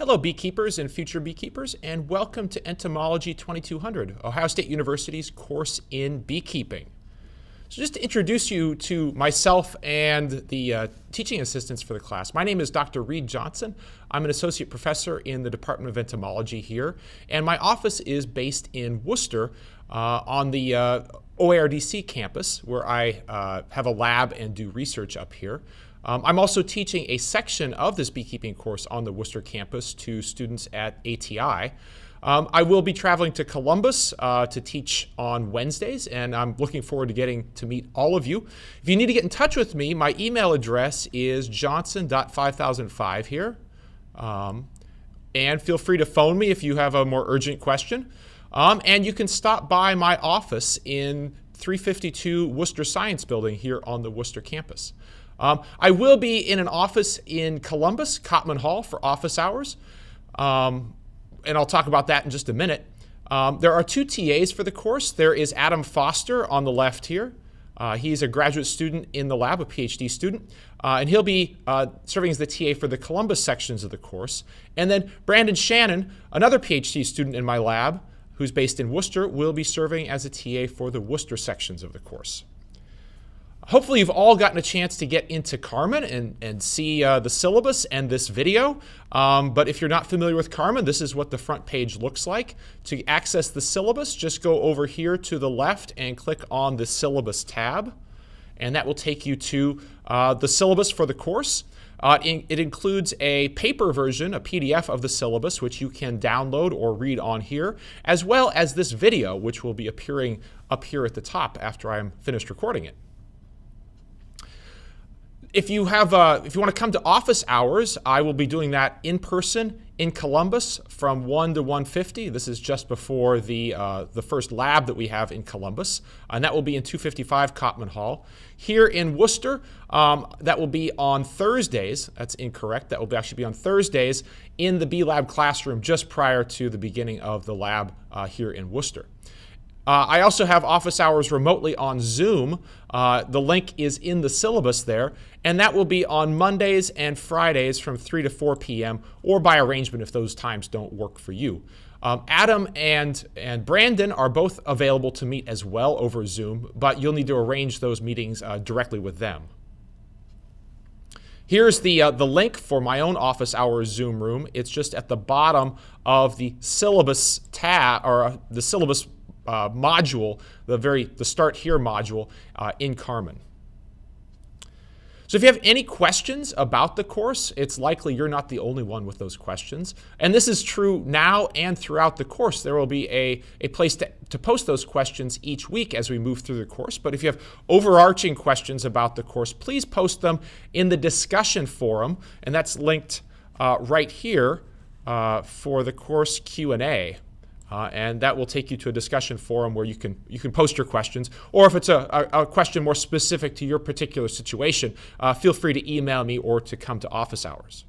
Hello beekeepers and future beekeepers, and welcome to Entomology 2200, Ohio State University's course in beekeeping. So just to introduce you to myself and the teaching assistants for the class, my name is Dr. Reed Johnson. I'm an associate professor in the Department of Entomology here, and my office is based in Worcester on the OARDC campus, where I have a lab and do research up here. I'm also teaching a section of this beekeeping course on the Worcester campus to students at ATI. I will be traveling to Columbus to teach on Wednesdays, and I'm looking forward to getting to meet all of you. If you need to get in touch with me, my email address is johnson.5005 here. And feel free to phone me if you have a more urgent question. And you can stop by my office in 352 Worcester Science Building here on the Worcester campus. I will be in an office in Columbus, Cotman Hall, for office hours, and I'll talk about that in just a minute. There are two TAs for the course. There is Adam Foster on the left here. He's a graduate student in the lab, a PhD student, and he'll be serving as the TA for the Columbus sections of the course. And then Brandon Shannon, another PhD student in my lab, who's based in Worcester, will be serving as a TA for the Worcester sections of the course. Hopefully you've all gotten a chance to get into Carmen and see the syllabus and this video. But if you're not familiar with Carmen, this is what the front page looks like. To access the syllabus, just go over here to the left and click on the syllabus tab. And that will take you to the syllabus for the course. It includes a paper version, a PDF of the syllabus, which you can download or read on here, as well as this video, which will be appearing up here at the top after I'm finished recording it. If you want to come to office hours, I will be doing that in person in Columbus from 1 to 1:50. This is just before the first lab that we have in Columbus, and that will be in 255 Cotman Hall. Here in Worcester, that will be on Thursdays. That's incorrect. That will actually be on Thursdays in the B Lab classroom just prior to the beginning of the lab here in Worcester. I also have office hours remotely on Zoom. The link is in the syllabus there, and that will be on Mondays and Fridays from 3 to 4 p.m. or by arrangement if those times don't work for you. Adam and Brandon are both available to meet as well over Zoom, but you'll need to arrange those meetings directly with them. Here's the link for my own office hours Zoom room. It's just at the bottom of the syllabus tab, or the syllabus module, the Start Here module in Carmen. So if you have any questions about the course, it's likely you're not the only one with those questions. And this is true now and throughout the course. There will be a place to post those questions each week as we move through the course. But if you have overarching questions about the course, please post them in the discussion forum, and that's linked right here for the course Q&A. And that will take you to a discussion forum where you can post your questions. Or if it's a question more specific to your particular situation, feel free to email me or to come to office hours.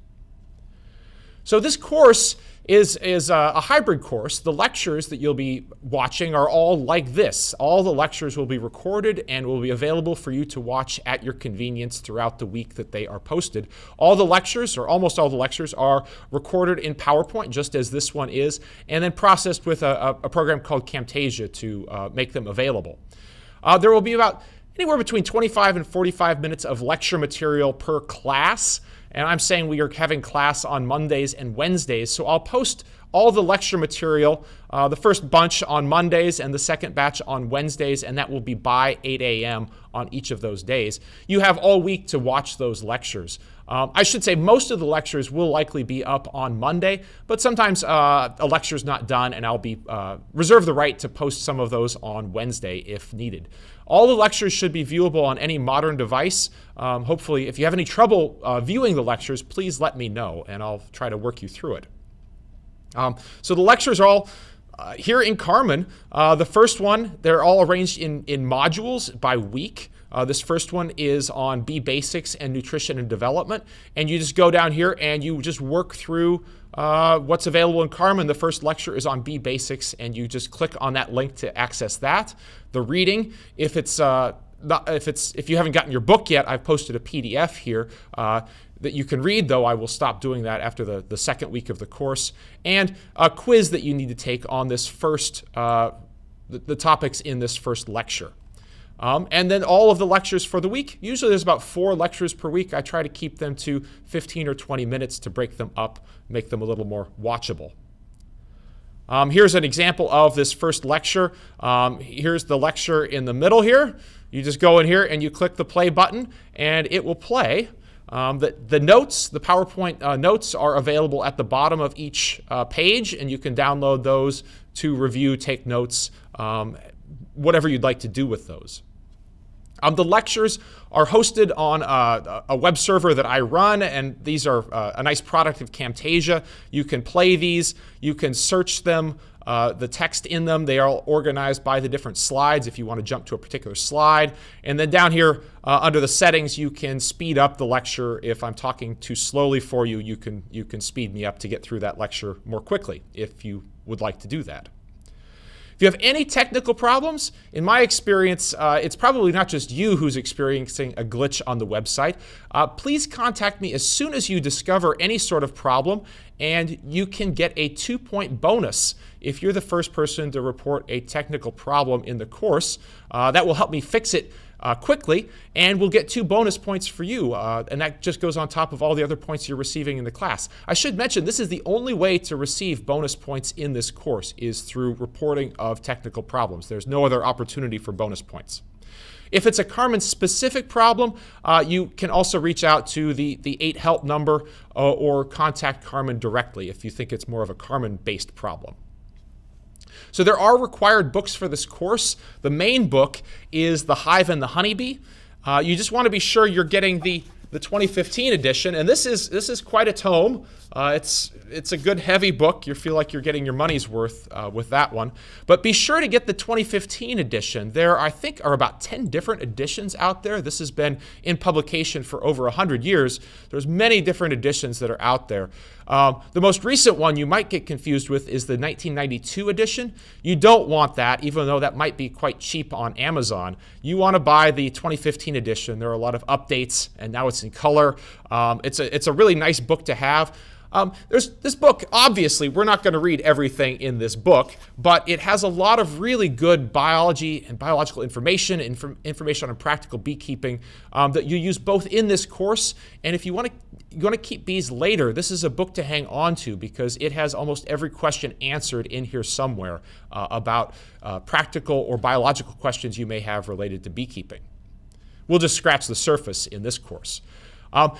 So this course is a hybrid course. The lectures that you'll be watching are all like this. All the lectures will be recorded and will be available for you to watch at your convenience throughout the week that they are posted. All the lectures, or almost all the lectures, are recorded in PowerPoint, just as this one is, and then processed with a program called Camtasia to make them available. There will be about anywhere between 25 and 45 minutes of lecture material per class. And I'm saying we are having class on Mondays and Wednesdays, so I'll post all the lecture material, the first bunch on Mondays and the second batch on Wednesdays, and that will be by 8 a.m. on each of those days. You have all week to watch those lectures. I should say most of the lectures will likely be up on Monday, but sometimes a lecture's not done, and I'll be reserve the right to post some of those on Wednesday if needed. All the lectures should be viewable on any modern device. Hopefully, if you have any trouble viewing the lectures, please let me know, and I'll try to work you through it. So the lectures are all here in Carmen. The first one, they're all arranged in modules by week. This first one is on bee basics and nutrition and development. And you just go down here and you just work through what's available in Carmen. The first lecture is on bee basics, and you just click on that link to access that. The reading, if you haven't gotten your book yet, I've posted a PDF here. that you can read, though I will stop doing that after the second week of the course, and a quiz that you need to take on this first, the topics in this first lecture. And then all of the lectures for the week. Usually there's about 4 lectures per week. I try to keep them to 15 or 20 minutes to break them up, make them a little more watchable. Here's an example of this first lecture. Here's the lecture in the middle here. You just go in here and you click the play button and it will play. The notes, the PowerPoint notes are available at the bottom of each page, and you can download those to review, take notes, whatever you'd like to do with those. The lectures are hosted on a web server that I run, and these are a nice product of Camtasia. You can play these, you can search them, the text in them. They are all organized by the different slides if you want to jump to a particular slide. And then down here under the settings, you can speed up the lecture. If I'm talking too slowly for you, you can speed me up to get through that lecture more quickly if you would like to do that. If you have any technical problems, in my experience, it's probably not just you who's experiencing a glitch on the website. Please contact me as soon as you discover any sort of problem, and you can get a 2-point bonus if you're the first person to report a technical problem in the course. That will help me fix it quickly, and we'll get 2 bonus points for you, and that just goes on top of all the other points you're receiving in the class. I should mention this is the only way to receive bonus points in this course is through reporting of technical problems. There's no other opportunity for bonus points. If it's a Carmen-specific problem, you can also reach out to the 8help number or contact Carmen directly if you think it's more of a Carmen-based problem. So there are required books for this course. The main book is The Hive and the Honeybee. You just want to be sure you're getting the 2015 edition, and this is quite a tome. It's a good heavy book. You feel like you're getting your money's worth with that one. But be sure to get the 2015 edition. There, I think, are about 10 different editions out there. This has been in publication for over 100 years. There's many different editions that are out there. The most recent one you might get confused with is the 1992 edition. You don't want that, even though that might be quite cheap on Amazon. You want to buy the 2015 edition. There are a lot of updates, and now it's in color. It's a really nice book to have. There's this book, obviously, we're not going to read everything in this book, but it has a lot of really good biology and biological information, information on practical beekeeping that you use both in this course, and if you want to keep bees later, this is a book to hang on to because it has almost every question answered in here somewhere about practical or biological questions you may have related to beekeeping. We'll just scratch the surface in this course.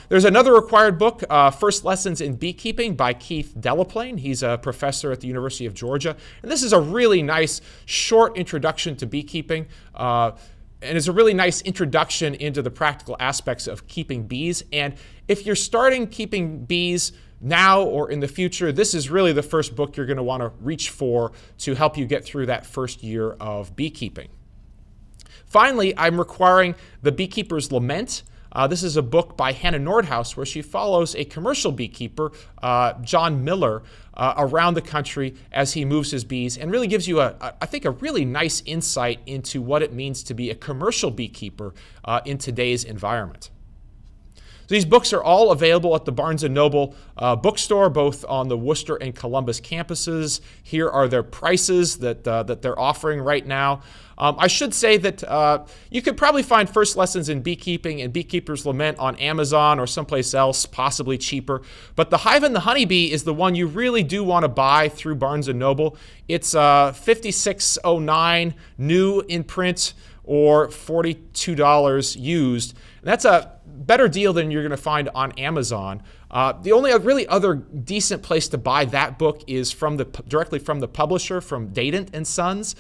There's another required book, First Lessons in Beekeeping by Keith Delaplane. He's a professor at the University of Georgia. And this is a really nice short introduction to beekeeping. And it's a really nice introduction into the practical aspects of keeping bees. And if you're starting keeping bees now or in the future, this is really the first book you're going to want to reach for to help you get through that first year of beekeeping. Finally, I'm requiring The Beekeeper's Lament. This is a book by Hannah Nordhaus where she follows a commercial beekeeper, John Miller, around the country as he moves his bees and really gives you, I think, a really nice insight into what it means to be a commercial beekeeper in today's environment. So these books are all available at the Barnes & Noble bookstore, both on the Worcester and Columbus campuses. Here are their prices that they're offering right now. I should say that you could probably find First Lessons in Beekeeping and Beekeeper's Lament on Amazon or someplace else, possibly cheaper. But The Hive and the Honeybee is the one you really do want to buy through Barnes & Noble. It's $56.09 new in print or $42 used. And that's a better deal than you're going to find on Amazon. The only really other decent place to buy that book is directly from the publisher, from Dadant and Sons.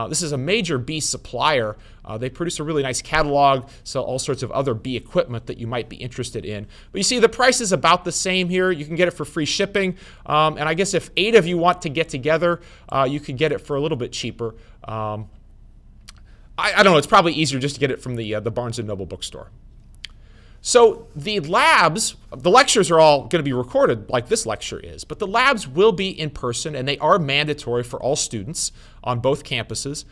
This is a major bee supplier. They produce a really nice catalog, sell all sorts of other bee equipment that you might be interested in. But you see the price is about the same here. You can get it for free shipping. And I guess if 8 of you want to get together, you could get it for a little bit cheaper. I don't know, it's probably easier just to get it from the Barnes & Noble bookstore. So the labs, the lectures are all going to be recorded like this lecture is, but the labs will be in person and they are mandatory for all students on both campuses.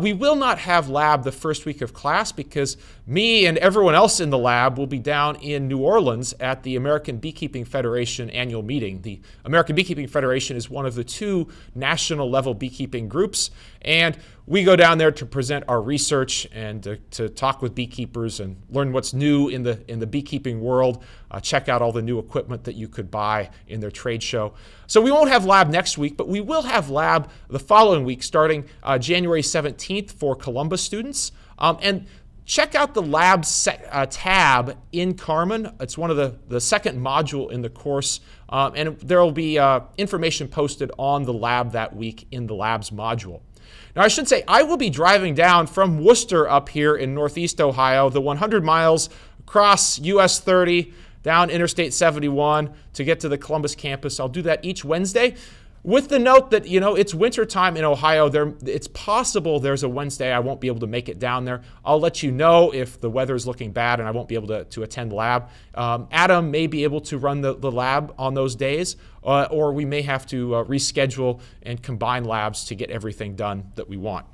We will not have lab the first week of class because me and everyone else in the lab will be down in New Orleans at the American Beekeeping Federation annual meeting. The American Beekeeping Federation is one of the 2 national level beekeeping groups, and we go down there to present our research and to talk with beekeepers and learn what's new in the beekeeping world, check out all the new equipment that you could buy in their trade show. So we won't have lab next week, but we will have lab the following week starting January 17th for Columbus students. And check out the lab tab in Carmen. It's one of the second module in the course, and there will be information posted on the lab that week in the labs module. Now, I should say I will be driving down from Worcester up here in Northeast Ohio, the 100 miles across US 30, down Interstate 71 to get to the Columbus campus. I'll do that each Wednesday, with the note that, it's wintertime in Ohio. It's possible there's a Wednesday I won't be able to make it down there. I'll let you know if the weather is looking bad and I won't be able to attend lab. Adam may be able to run the lab on those days, or we may have to reschedule and combine labs to get everything done that we want.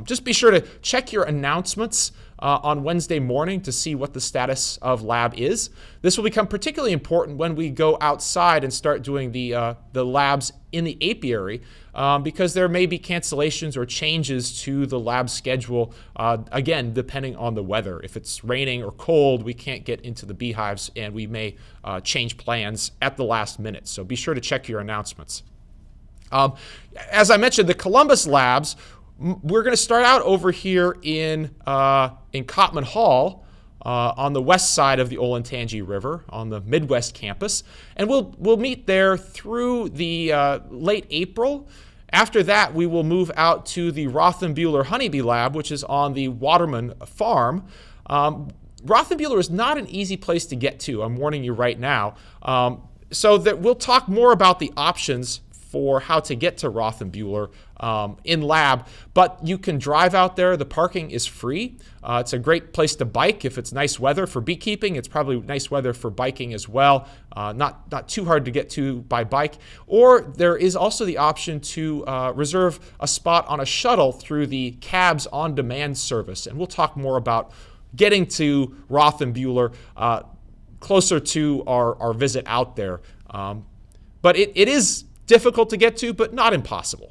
Just be sure to check your announcements on Wednesday morning to see what the status of lab is. This will become particularly important when we go outside and start doing the labs in the apiary, because there may be cancellations or changes to the lab schedule, again, depending on the weather. If it's raining or cold, we can't get into the beehives, and we may change plans at the last minute. So be sure to check your announcements. As I mentioned, the Columbus labs, we're going to start out over here in Cotman Hall on the west side of the ENTMLGY River on the Midwest campus, and we'll meet there through the late April. After that, we will move out to the Rothenbuehler Honeybee Lab, which is on the Waterman Farm. Rothenbuehler is not an easy place to get to, I'm warning you right now. So that we'll talk more about the options for how to get to Rothenbuehler in lab, but you can drive out there. The parking is free. It's a great place to bike if it's nice weather for beekeeping. It's probably nice weather for biking as well. Not too hard to get to by bike. Or there is also the option to reserve a spot on a shuttle through the Cabs On Demand service, and we'll talk more about getting to Rothenbuehler closer to our visit out there. But it is difficult to get to, but not impossible.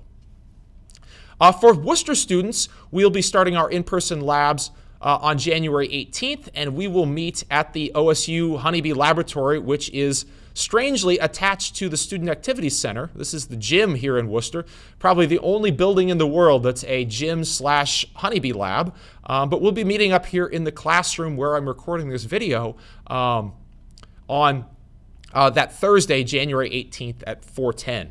For Worcester students, we'll be starting our in-person labs on January 18th, and we will meet at the OSU Honeybee Laboratory, which is strangely attached to the Student Activities Center. This is the gym here in Worcester, probably the only building in the world that's a gym/honeybee lab. But we'll be meeting up here in the classroom where I'm recording this video on that Thursday, January 18th at 4:10.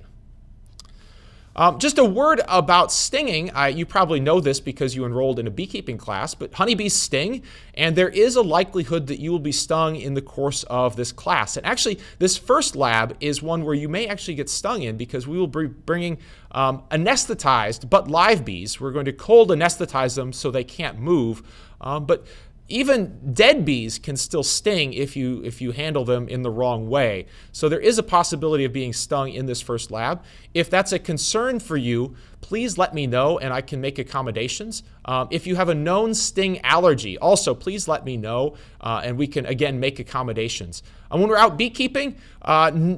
Just a word about stinging. You probably know this because you enrolled in a beekeeping class, but honeybees sting, and there is a likelihood that you will be stung in the course of this class. And actually, this first lab is one where you may actually get stung in because we will be bringing anesthetized but live bees. We're going to cold anesthetize them so they can't move, but even dead bees can still sting if you handle them in the wrong way. So there is a possibility of being stung in this first lab. If that's a concern for you, please let me know and I can make accommodations. If you have a known sting allergy, also please let me know and we can again make accommodations. And when we're out beekeeping,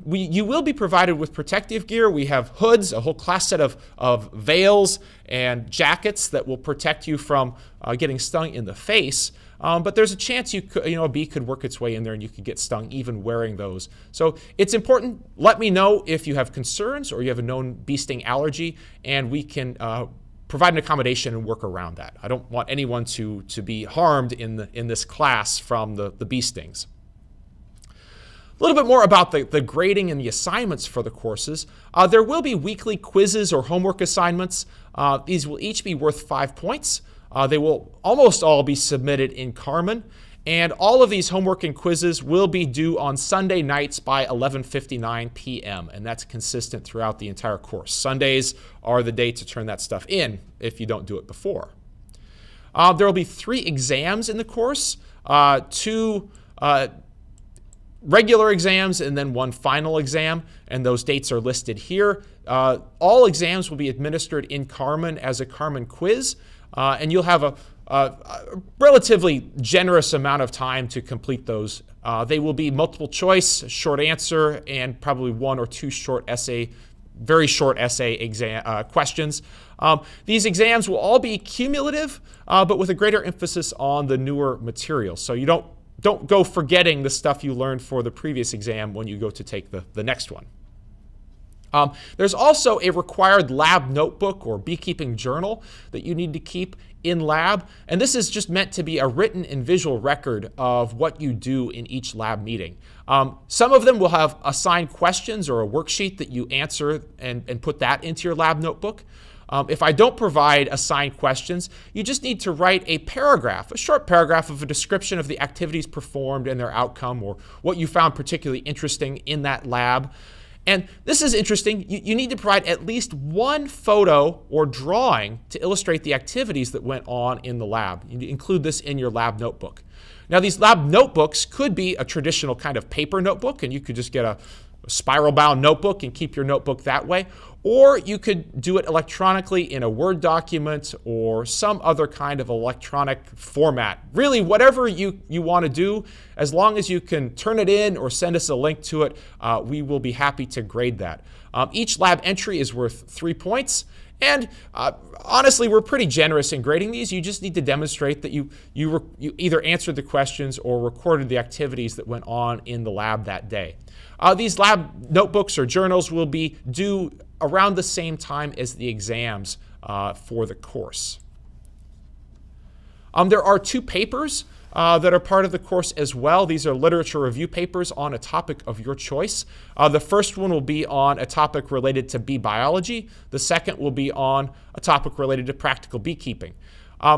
you will be provided with protective gear. We have hoods, a whole class set of veils and jackets that will protect you from getting stung in the face. But there's a chance a bee could work its way in there and you could get stung even wearing those. So it's important. Let me know if you have concerns or you have a known bee sting allergy, and we can provide an accommodation and work around that. I don't want anyone to be harmed in this class from the bee stings. A little bit more about the grading and the assignments for the courses. There will be weekly quizzes or homework assignments. These will each be worth 5 points. They will almost all be submitted in Carmen, and all of these homework and quizzes will be due on Sunday nights by 11:59 p.m., and that's consistent throughout the entire course. Sundays are the day to turn that stuff in if you don't do it before. There will be 3 exams in the course, 2 regular exams and then 1 final exam, and those dates are listed here. All exams will be administered in Carmen as a Carmen quiz. and you'll have a relatively generous amount of time to complete those. They will be multiple choice, short answer, and probably one or two very short essay exam questions. These exams will all be cumulative, but with a greater emphasis on the newer material. So you don't go forgetting the stuff you learned for the previous exam when you go to take the next one. There's also a required lab notebook or beekeeping journal that you need to keep in lab, and this is just meant to be a written and visual record of what you do in each lab meeting. Some of them will have assigned questions or a worksheet that you answer and put that into your lab notebook. If I don't provide assigned questions, you just need to write a paragraph, a short paragraph of a description of the activities performed and their outcome, or what you found particularly interesting in that lab. And this is interesting. You need to provide at least one photo or drawing to illustrate the activities that went on in the lab. You need to include this in your lab notebook. Now, these lab notebooks could be a traditional kind of paper notebook, and you could just get a spiral-bound notebook and keep your notebook that way. Or you could do it electronically in a Word document or some other kind of electronic format. Really, whatever you want to do, as long as you can turn it in or send us a link to it, we will be happy to grade that. Each lab entry is worth 3 points. And honestly, we're pretty generous in grading these. You just need to demonstrate that you either answered the questions or recorded the activities that went on in the lab that day. These lab notebooks or journals will be due around the same time as the exams for the course. There are 2 papers that are part of the course as well. These are literature review papers on a topic of your choice. The first one will be on a topic related to bee biology. The second will be on a topic related to practical beekeeping.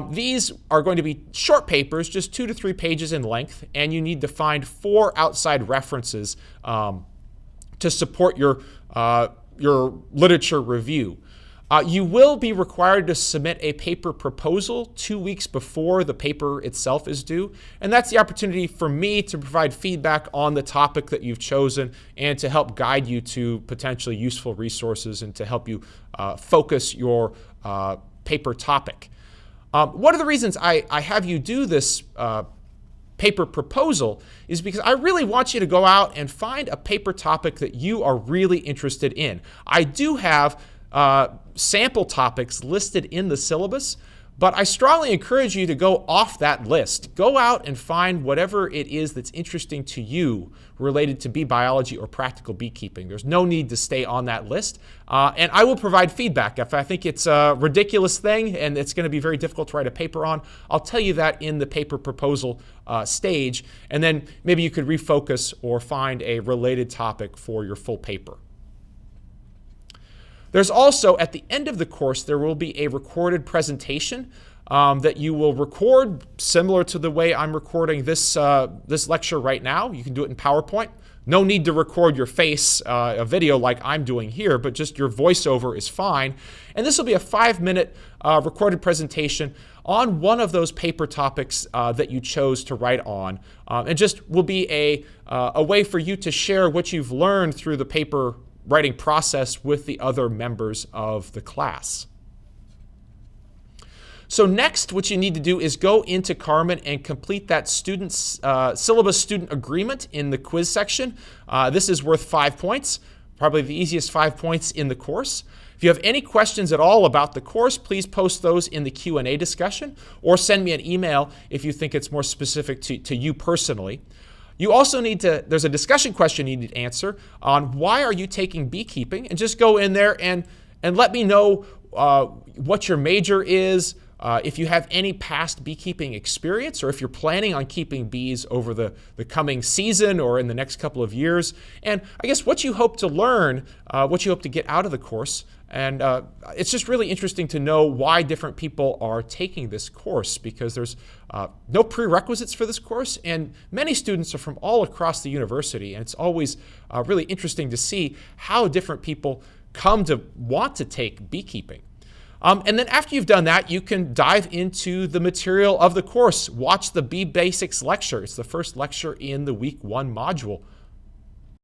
These are going to be short papers, just 2 to 3 pages in length, and you need to find 4 outside references to support your literature review. You will be required to submit a paper proposal 2 weeks before the paper itself is due, and that's the opportunity for me to provide feedback on the topic that you've chosen and to help guide you to potentially useful resources and to help you focus your paper topic. One of the reasons I have you do this paper proposal is because I really want you to go out and find a paper topic that you are really interested in. I do have sample topics listed in the syllabus, but I strongly encourage you to go off that list. Go out and find whatever it is that's interesting to you related to bee biology or practical beekeeping. There's no need to stay on that list, and I will provide feedback. If I think it's a ridiculous thing and it's going to be very difficult to write a paper on, I'll tell you that in the paper proposal stage, and then maybe you could refocus or find a related topic for your full paper. There's also, at the end of the course, there will be a recorded presentation that you will record similar to the way I'm recording this lecture right now. You can do it in PowerPoint. No need to record your face, a video like I'm doing here, but just your voiceover is fine. And this will be a 5-minute recorded presentation on one of those paper topics that you chose to write on. It just will be a way for you to share what you've learned through the paper writing process with the other members of the class. So next, what you need to do is go into Carmen and complete that syllabus student agreement in the quiz section. This is worth 5 points, probably the easiest 5 points in the course. If you have any questions at all about the course, please post those in the Q&A discussion or send me an email if you think it's more specific to you personally. You also need to, there's a discussion question you need to answer on why are you taking beekeeping, and just go in there and let me know what your major is, if you have any past beekeeping experience, or if you're planning on keeping bees over the coming season or in the next couple of years, and I guess what you hope to learn, what you hope to get out of the course. And it's just really interesting to know why different people are taking this course, because there's no prerequisites for this course, and many students are from all across the university, and it's always really interesting to see how different people come to want to take beekeeping. And then after you've done that, you can dive into the material of the course. Watch the Bee Basics lecture. It's the first lecture in the week 1 module.